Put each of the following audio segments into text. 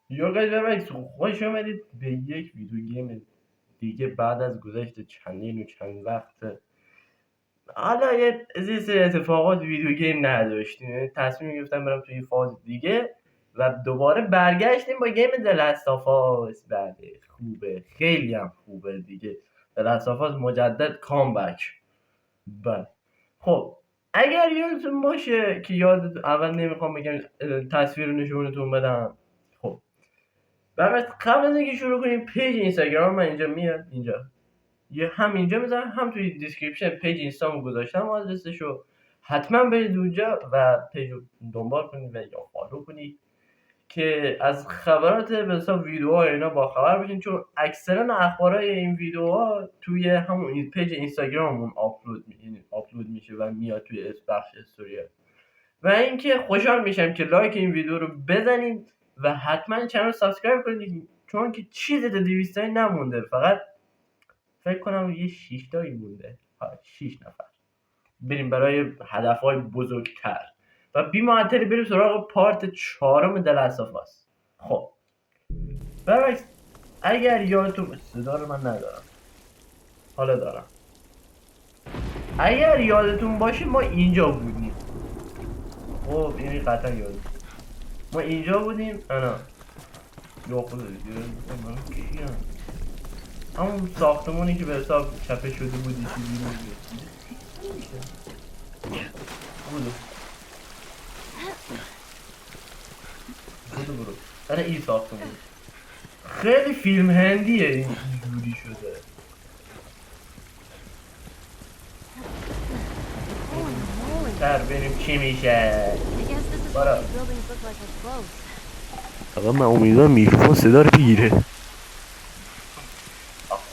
یوگاش ببرید خوش آمدید به یک ویدیو گیم دیگه بعد از گذشت چندین و چند وقت. حالا یه سری اتفاقات ویدیو گیم نداشتیم، یعنی تصمیم گرفتم برم توی فاز دیگه و دوباره برگشتیم با گیم دلستافاس. بله خوبه، خیلی هم خوبه دیگه. دلستافاس مجدد کامبک. بله خب اگر یادتون باشه که اول نمیخوام بگم تصویر نشونتون بدم. خب بعد قبل از اینکه شروع کنیم پیج اینستاگرام من اینجا میاد، اینجا یه هم اینجا میذارم هم توی دیسکریپشن پیج اینستامو گذاشتم آدرسشو، حتما برید اونجا و پیج رو دنبال کنید و یا فالو کنید که از خبرات مثلا ویدیوها اینا با خبر بشین، چون اکثرا اخبارای این ویدیوها توی همون پیج اینستاگراممون آپلود میشه و میاد توی بخش استوری. و اینکه خوشحال میشم که لایک این ویدیو رو بزنید و حتما چنل رو سابسکرایب کنید، چون که چیزی تا 200 نمونده، فقط فکر کنم یه 6 تایی مونده. 6 نفر بریم برای هدفهای بزرگتر و بی معطلی بریم سراغ پارت 4 دلستافاس. خب برعکس اگر یادتون صدا رو من ندارم، حالا دارم. اگر یادتون باشه ما اینجا بودیم. خب اینی قطعا یادتون ما اینجا بودیم. انا یا خود من کیم همون ساختمونی که به حساب چپه شده بودی چیزی بودو برو انا این ساختمون خیلی فیلم هندیه، این جوری شده. تر بریم چی میشه. برا اقا من امیدوارم میکروفون صدا رو بگیره.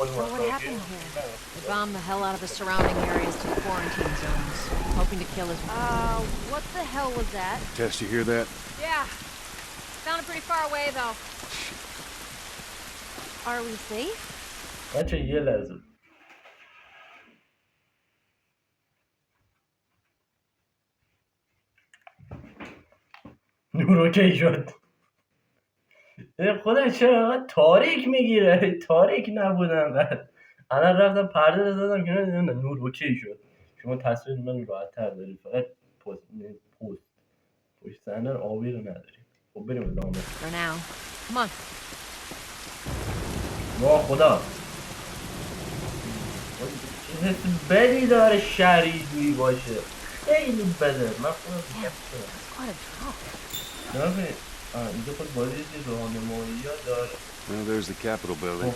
So what happened here? They bombed the hell out of the surrounding areas to the quarantine zones, hoping to kill us. What the hell was that? Tess, you hear that? Yeah. Sounded pretty far away, though. Are we safe? بچه یه لحظه نور اوکی شد. خدا چرا تاریک میگیره؟ تاریک نبودن بعد الان رفتم پرده دادم که نور اوکی شد. شما تصویر من راحت تر دارید، فقط پشت صحنه آبی رو نداریم. خب بریم ادامه. For now. Come on. واه خدا چه حس بدی داره شریعی باشه، خیلی بده. من خودم Damn, that's quite a drop. نبینید اینجا خود بازی راهنمایی ها داره. Well, there's the Capitol building.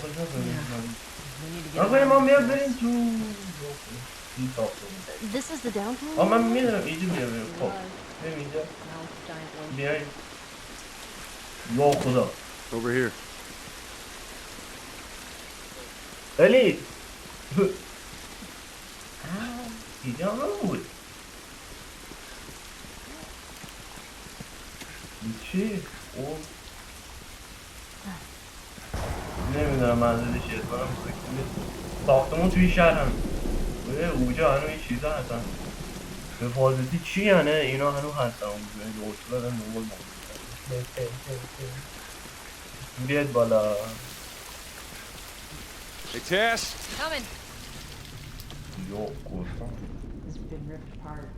We need to get نکنیم ما around میاد this. بریم تو این ساختمون. This is the downtown? من میدونم اینجا بریم. خب بریم اینجا No, giant blue. بیاییم. یا خدا Over here. الی اینجا هم بود. چی؟ او نمیدونم منظورش چیه. کنم ساختمون توی شهر هم اونجا هنو این چیزا هستن. حفاظتی چی یعنی اینا هنو هستن اونجا اصلا دارن نمول بیاد بالا. Hey, Tess. Coming. یا گفتم It's been ripped apart.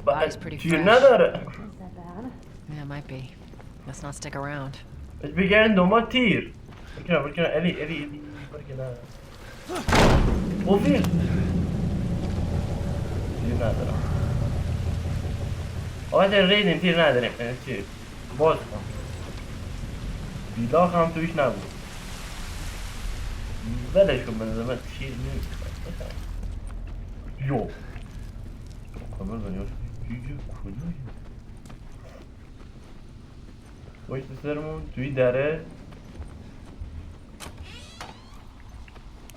Body's pretty چیه fresh. نداره. Is that bad? Yeah, it might be. Let's not stick around. بگردن دنبال تیر. بکنم الی بکنم موفیل تیر ندارم. آقا ریدیم تیر نداریم. تیر باز کن. بیلاخ هم تویش نبود. ولش کن بنظر من تیر نمیخواد. یو کامل دنیا چیزی کجایی؟ پشت سرمون توی دره.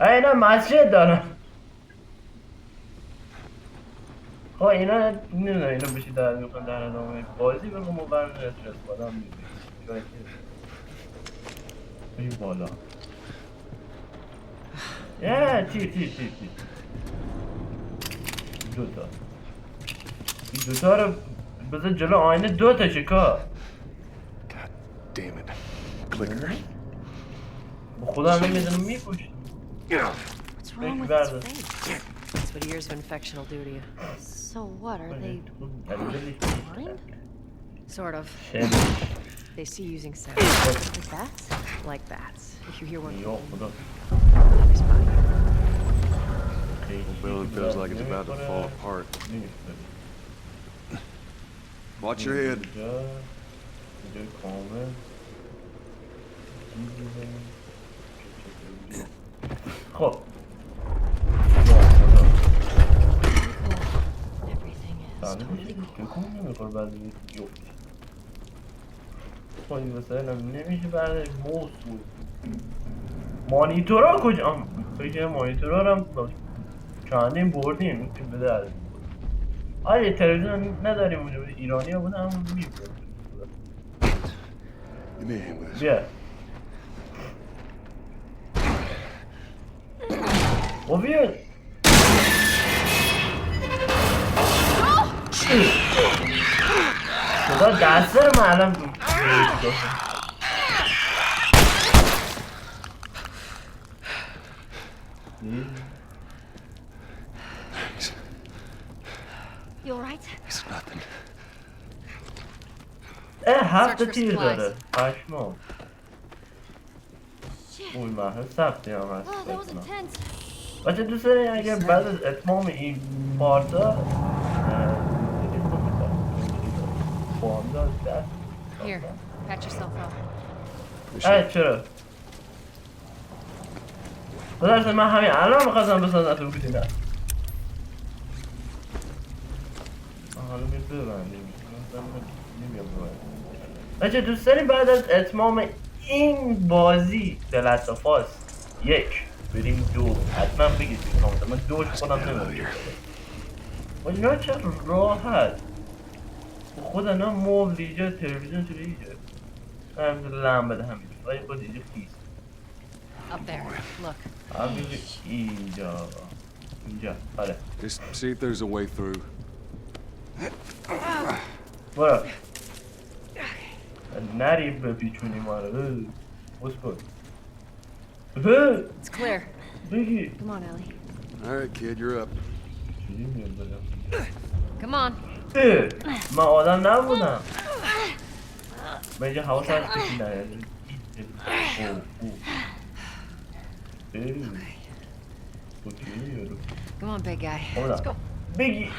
اینا مسجد دارن. خب اینا نمیدونم اینا بشی در میکنن در ادامه بازی بگم ما برنرسیست بالا هم میدونیم شاید این بالا تیر دوتا این دوتا رو بذار جلو آینه دوتا چکار damn it. Clicker. خودم نمیدونم میپوشم. What's wrong with his face? That's what years of infection will do to you. So what, are they blind? Sort of. They see using sound. Like bats? Like bats. If you hear one, Yok bu da. they'll respond. The building feels like it's about to fall apart. Watch your head. خب Everything is totally cool. خواهی مثلا نمیشه بعدش موضوع مانیتورا کجا؟ فکر مانیتورا هم چندین بردیم میتونیم به درد آره تلویزیون نداریم اونجا ایرانی ها بودن همون میبردیم Give me a hand with this. بیا o بیا خدا دست رو معلم You alright? It's nothing. هفت تیر داره پشمام اوی محل سختی هم هست Oh, that was intense. بچه دوست دارین اگر بعد از اتمام این پارتا Here, patch yourself up. چرا؟ بذارشت من همین الان میخواستم بسازم تو بودی نه حالا می ببندیم بچه دوست داریم بعد از اتمام این بازی دلستافاس 1 بریم 2 حتما بگید بیکنم من 2 خودم نمیم و اینا چه راحت خود اینا موبل ایجا تلویزیون چرا ایجا همین لم بده همین ولی خود ایجا خیست Up there, look. همین اینجا آره Just see if there's a way through. برو نری بپیچونی ما رو بس کن It's clear. بگی Come on, Ellie. All right, kid, you're up. چیزی میاد بدم Come on. من آدم نبودم من اینجا حواس هست کسی نیاد Come on, big guy. Hold Let's on. go. بگی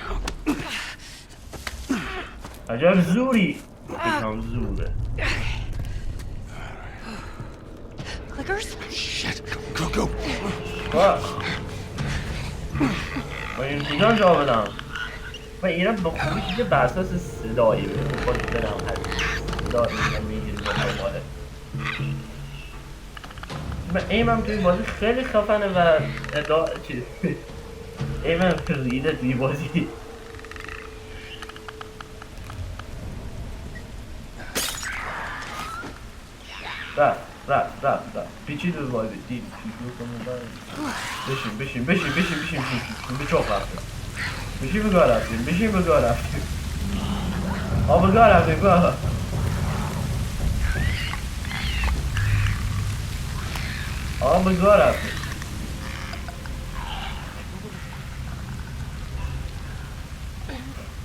عجب زوری بکنم زوره Clickers? Shit. Go. من این کجا جا بدم من اینا با خوبی که بر اساس صدایی خود دارم هست صدایی من میگیری با ماله من ایمم توی بازی خیلی خفنه و چیز ایمم ریده توی بازی رفت پیچی دو بازی دید بشین به چوب رفتیم بشین بگاه رفتیم بگاه رفتیم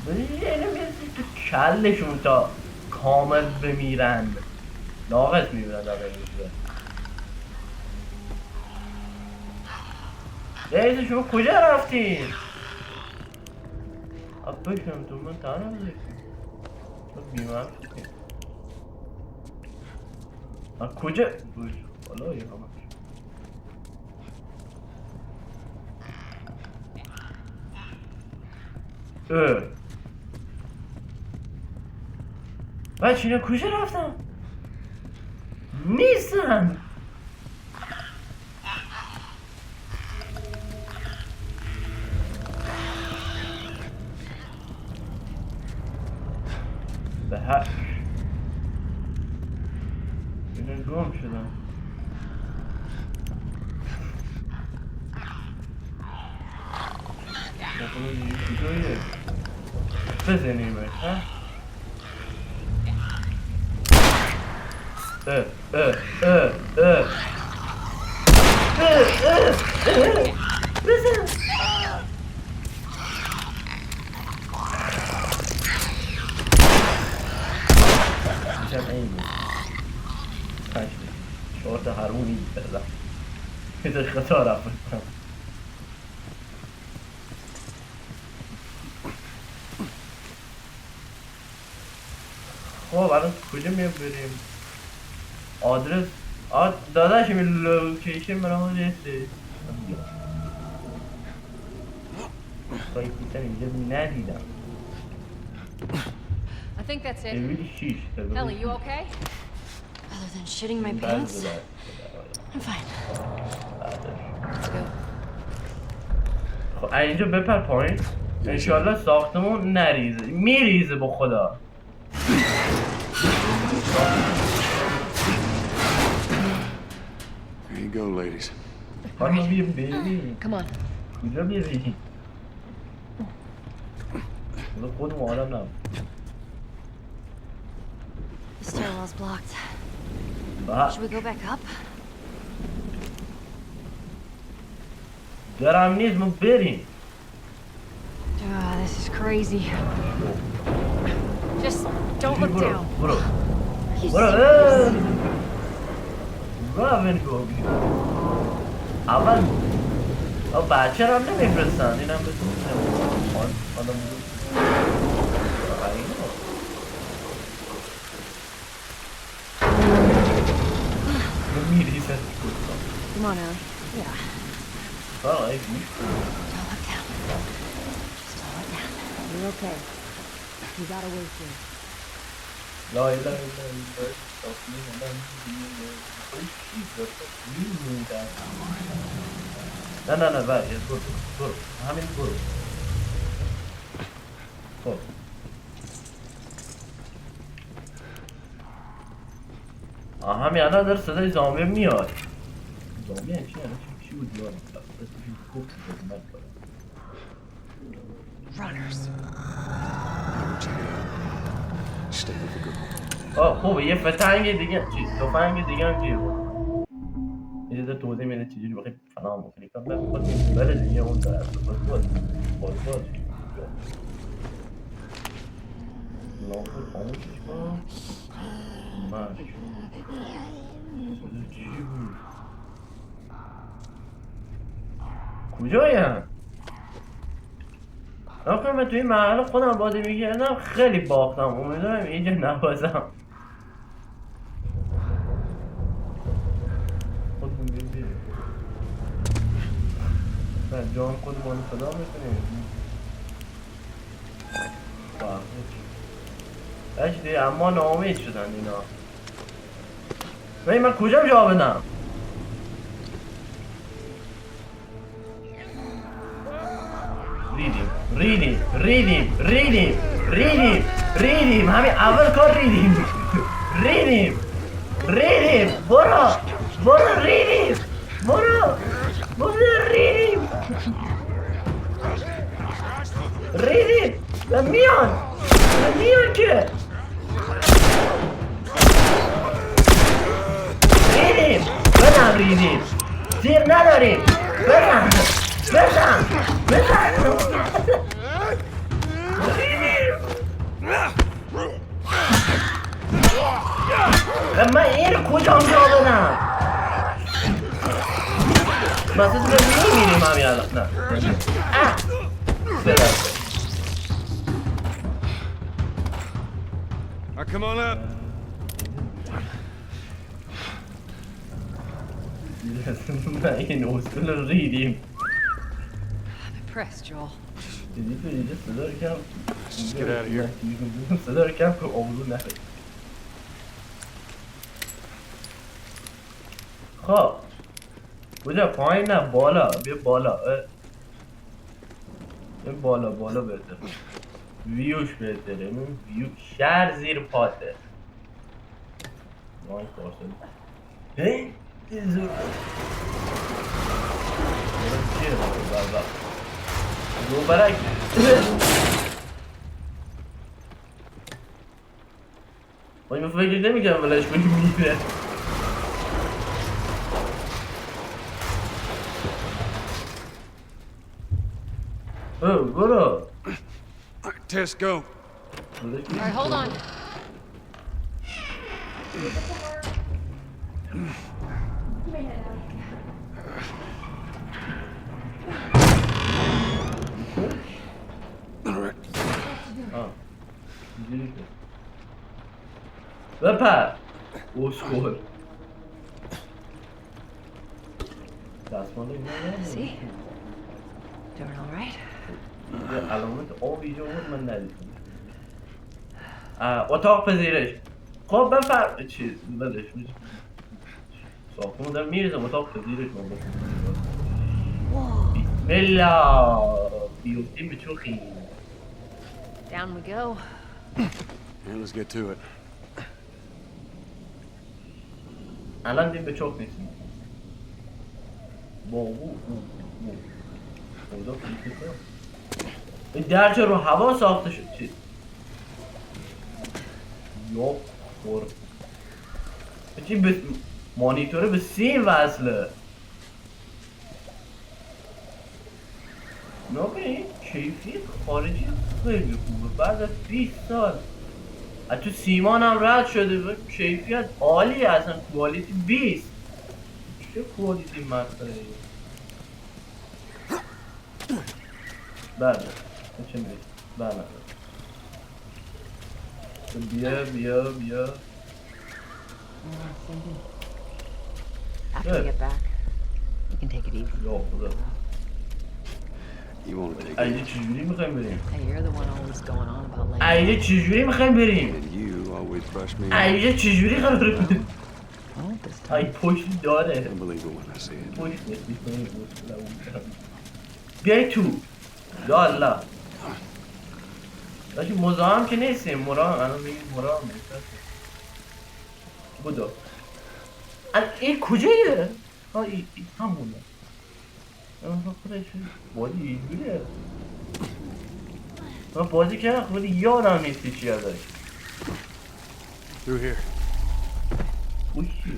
اینو میرسی تو کلشون تا کامل بمیرن ناقص میبینن در بینیشه شما کجا رفتین؟ بکنم تو من تنها بزرگیم بیمه هفتیم کجا؟ حالا یه همه بچه اینا کجا رفتن؟ نیستن به حق اینا گم شدن نکنه کجایه بزنیمش ها بزن میشم این بود 4 تا حرومی بزن پیداش خطا رفت خب الان کجا میام بریم آدرس داداش می لوکیشن برام رسید خواهی پیتن اینجا ندیدم I think that's it. دویدی 6 Ellie, you okay? Other than shitting my pants, I'm fine. Let's go. خب اینجا بپر پایین انشالله ساختمون نریزه میریزه با خدا Here you go, ladies. خانم بیم بریم Come on. کجا بریم خودم آدم نم The stairwell's blocked. Should we go back up? درم نیست ما بریم This is crazy. Just don't look down. برو He's برو برو برو اول بچه رو هم نمیفرستن این هم بسید آدم بود میریزن Come on, Ellie. Yeah. آه ایش میش Don't look down. Just don't look down. You're okay. We got away here. لا اله الا الله تقدیم من نه بله برو همین برو خب همین الان داره صدای زامبی میاد زامبی یعنی چی بود یادم Runners. Stay with the girl. خوبه یه فتنگ دیگه چیز تفنگ دیگه هم گیر بود یه دیده توضیح میده چجوری بخوایی فنا مکنی بله دیگه اون داره باز ناخور خاموشش کن ماش چی بود کجایم آخه من توی محل خودم بازی میکردم خیلی باختم امیدوارم اینجا نبازم خودمون بریم نه جان خودمون صدا میکنیم اشتی اما ناامید شدن اینا من کجا جا بدم ریدیم همین اول کار ریدیم برو ریدیم و میان که ریدیم زیر نداریم بزن من این کجا جا بدم بس میمیریم همین الان نه Come on up. نه این اصول رو ریدیم I'm impressed, Joel. دیدی تو اینجا صدا رو کم Just get out of here. صدا رو کم که آبرو نره خب کجا پایین نه بالا بیا بالا این بالا بهتر ویوش بهتره این ویو شهر زیر پاته مای پارسل هی زور چیه بابا دو برک من فکر نمی‌کردم ولش کنی میره. برو. Tess, go. Alright, hold on. All right. بپر اسکول دستمال اینا See? Doing all right? علامت آب اینجا بود من ندیدم. اتاق پذیرش. خب بفر چیز بدش ساختمون دارم میریزم اتاق پذیرش من بسم الله بیفتیم به چوخی. Down we go. Yeah, let's get to it. الان دیم به چوخ نیستیم. این درچه رو هوا ساخته شد چیز یا خور چی به مانیتوره به سیم وصله نبینید کیفیت خارجی خیلی خوبه بعد از 20 سال از تو سیمان هم رد شده و کیفیت عالیه اصلا کوالیتی 20 چه کوالیتی مسئله بله چه میگه بله بیا After we get back, we can take it easy. یا خدا You want to take it? ایده چجوری میخوایم بریم Hey, you're the one always going on about laying. ایده چجوری میخوایم بریم And you always brush me off. ایده چجوری قراره بریم Oh, this ای time. پشت داره I believe it when I see it. پشت نسبی بیای تو یا الله داشتی مزاحم که نیستیم مرام الان میگیم مرام بودو این کجایه؟ این همونه خودش بازی اینجوریه من بازی کردم خودی یادم نیستی چی ازش Through here. اوشی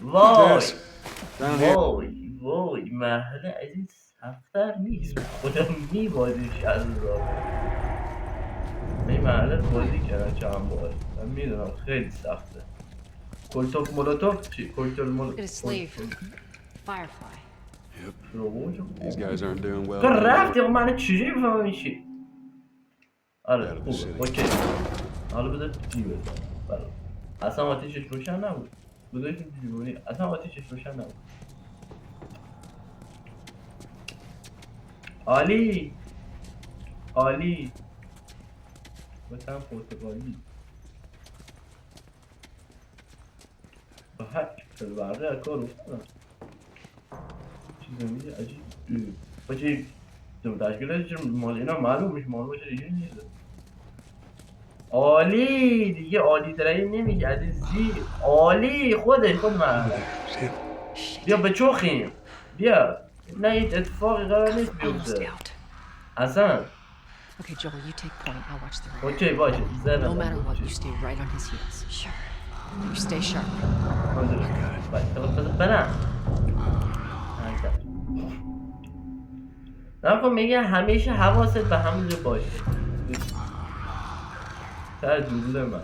وای Tess, down here. وای محله از این سفتر نیست خودم میبازیش از را این محله بازی کردن چند بار من میدونم خیلی سخته کلتوف مولوتوف چی؟ کلتوف Look at his sleeve. Firefly. These guys aren't doing well. تو رفتی من چجوری بفهمم این چی؟ آره خوبه اوکی حالا بذار جی بزن بله اصلا آتیشش روشن نبود بذارشون جیبونی اصلا آتیشش روشن نبود عالی عالی مثلا پرتغالی با هک برده از کار افتادم چیز میگه عجیب باچه تشکیلش مال اینا معلوم میشه معلوم باشه دیگه نیست عالی دیگه عالی ترایی نمیگه از این زیر عالی خود من بیا به چوخیم بیا نه این اتفاقی قرار نیست Almost بیفته out. اصلا Okay, Joel, you take point. I'll watch the rear. اوکی باشه No matter what, you stay right on his heels. Sure. You stay sharp. برم نکن میگه همیشه حواست به همونجا باشه سر دوزله من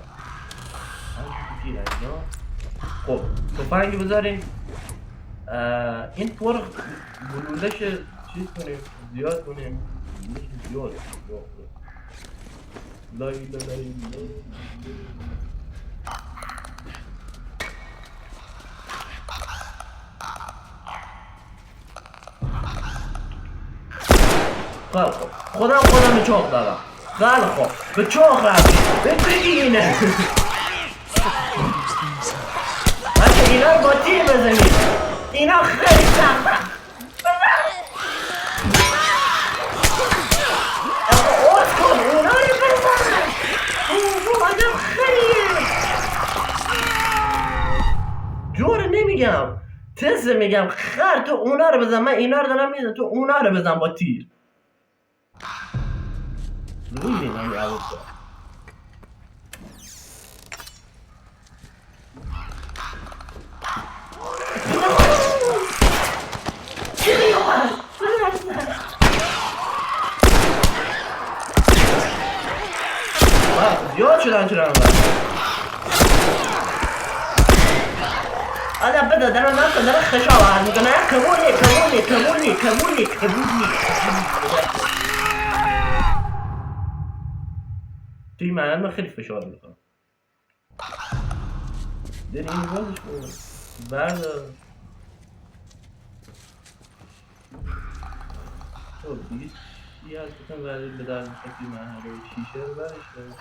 خب تفنگی بذاریم این پر بلولش چیز کنیم زیاد کنیم زیاد لای خودم به چاق دارم خیلی خوب به چاق رفتی بگینه بچه اینا رو با تیر بزنید اینا خیلی سخته اوز کن اونا رو بزن اوه آدم خیلیه جور نمیگم تسه میگم خر تو اونا رو بزن من اینا رو دارم میزن تو اونا رو بزن با تیر ریدین هم یه زیاد شدن چرا آدم بده دارم نفت دارم خشاوه میکنه کمونی توی من خیلی فشار میکنم داری این بازش کنم بردار خب دیگه چی هست بکنم برای به در میشه توی مرحله شیشه رو برش کنم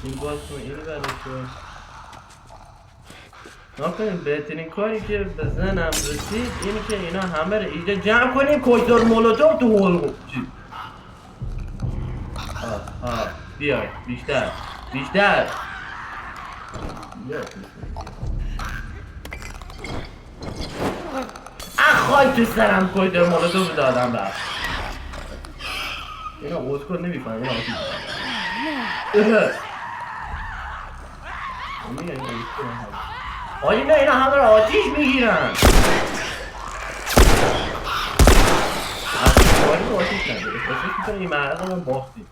این باز کن اینو برش کنم نکنیم بهترین کاری که به ذهنم رسید اینه که اینا همه رو اینجا جمع کنیم کوکتور مولوتوف تو حلقوم چی؟ بیای بیشتر اخوای تو سرم کوکتور مولوتوف دادم رفت اینا اوزکور نمیفهم اینا آجی نه اینا همه رو آتیش میگیرن آتیش نداره احساس میکنه این مرحله رو باختیم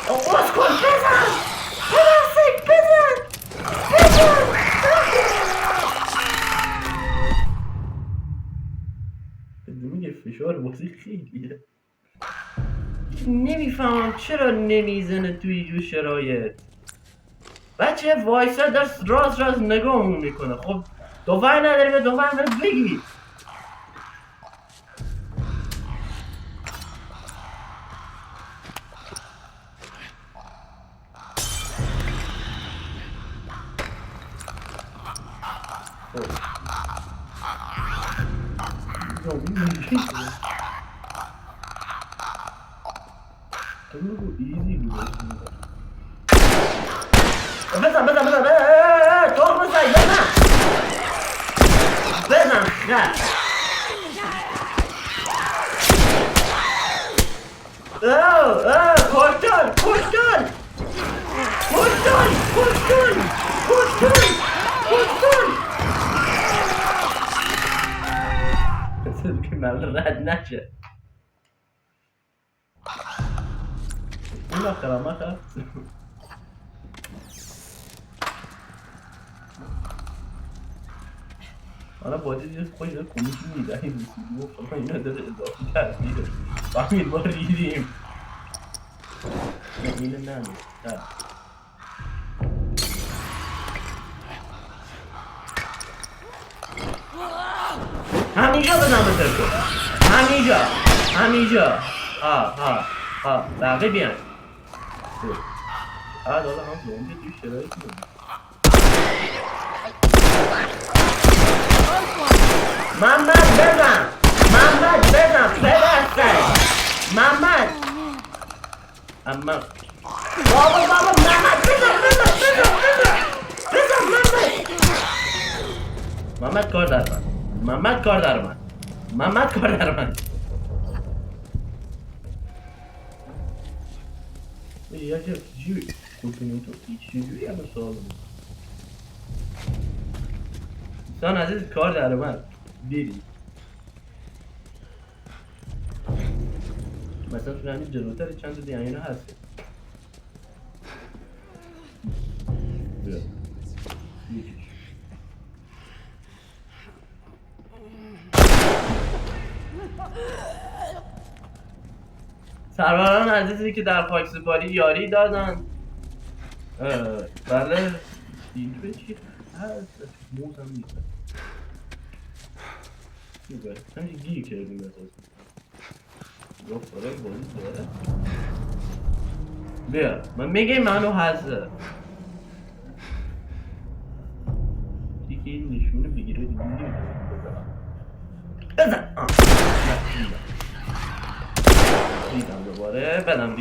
باز کن بزن میگه فشار بازی خیلیه نمیفهمم چرا نمیزنه توی اینجور شرایط بچه وایسا دست راست نگاهمون میکنه خب دوفر نداری به دوفر من بگی بزن توق بزن خط کشتن بسید که من رد نشه این آخرامت هست حالا بازی دیگه خواهی داره کمیکی میده این موسیقی و خواهی اینا داره اضافی ترمیده فهمید ما ریدیم اینه نمید همینجا بزن به ترکو همینجا بقیه بیان دالا هم زنده توی شرایط بود محمد بزن پدر محمد اما بابا محمد بزن محمد کار در من یا چجوری کنیم تو چجوری همه سوال دوستان عزیز کار در من بیریم مثلا تو همین جلوتر چند تا دیگه اینا هست بیا یکیش سروران عزیزی که در خاکسپاری یاری دادن بله اینجوری چی هست موزم نیست خوبه همین گیر کردیم اساس گفت داره بازی داره بیا من میگه منو هسته دیگه این نشونه بگیره دیگه بزن ریدم دوباره بدم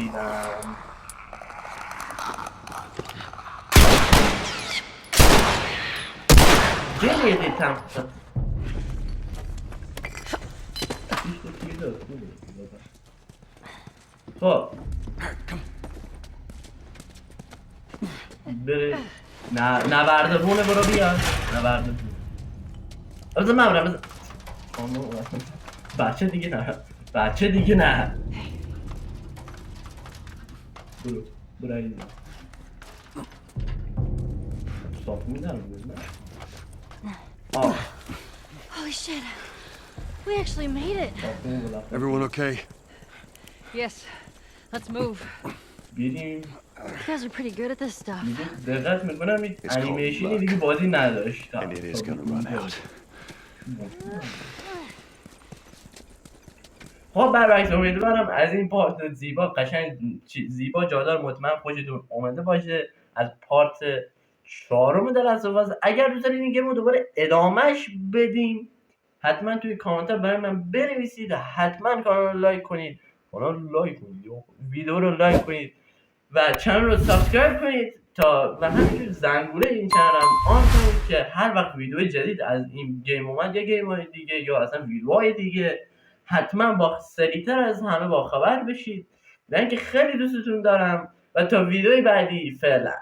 بمیدیتم خب بره نوردبونه برو بیا نوردبونه بذار من برم بذار بچه دیگه نه بچه دیگه نه برو ایزا صاف میدم Holy shit. We actually made it. Everyone okay? Yes. Let's move. بریم You guys are pretty good at this stuff. دقت میکنم این It's called انیمیشنی luck. دیگه بازی نداشتم And it is gonna run out. خب برعکس امیدوارم از این پارت زیبا قشنگ زیبا جادار مطمئن خوشتون اومده باشه از پارت 4 در از اگر دوست دارید این گیم رو دوباره ادامهش بدیم حتما توی کامنت برای من بنویسید حتما کانال رو لایک کنید ویدیو رو لایک کنید و چنل رو سابسکرایب کنید تا و همینجور زنگوله این چنل هم آن کنید که هر وقت ویدیو جدید از این گیم اومد یا گیم های دیگه یا اصلا ویدیوهای دیگه حتما با سریعتر از همه با خبر بشید و اینکه خیلی دوستتون دارم و تا ویدیوی بعدی فعلا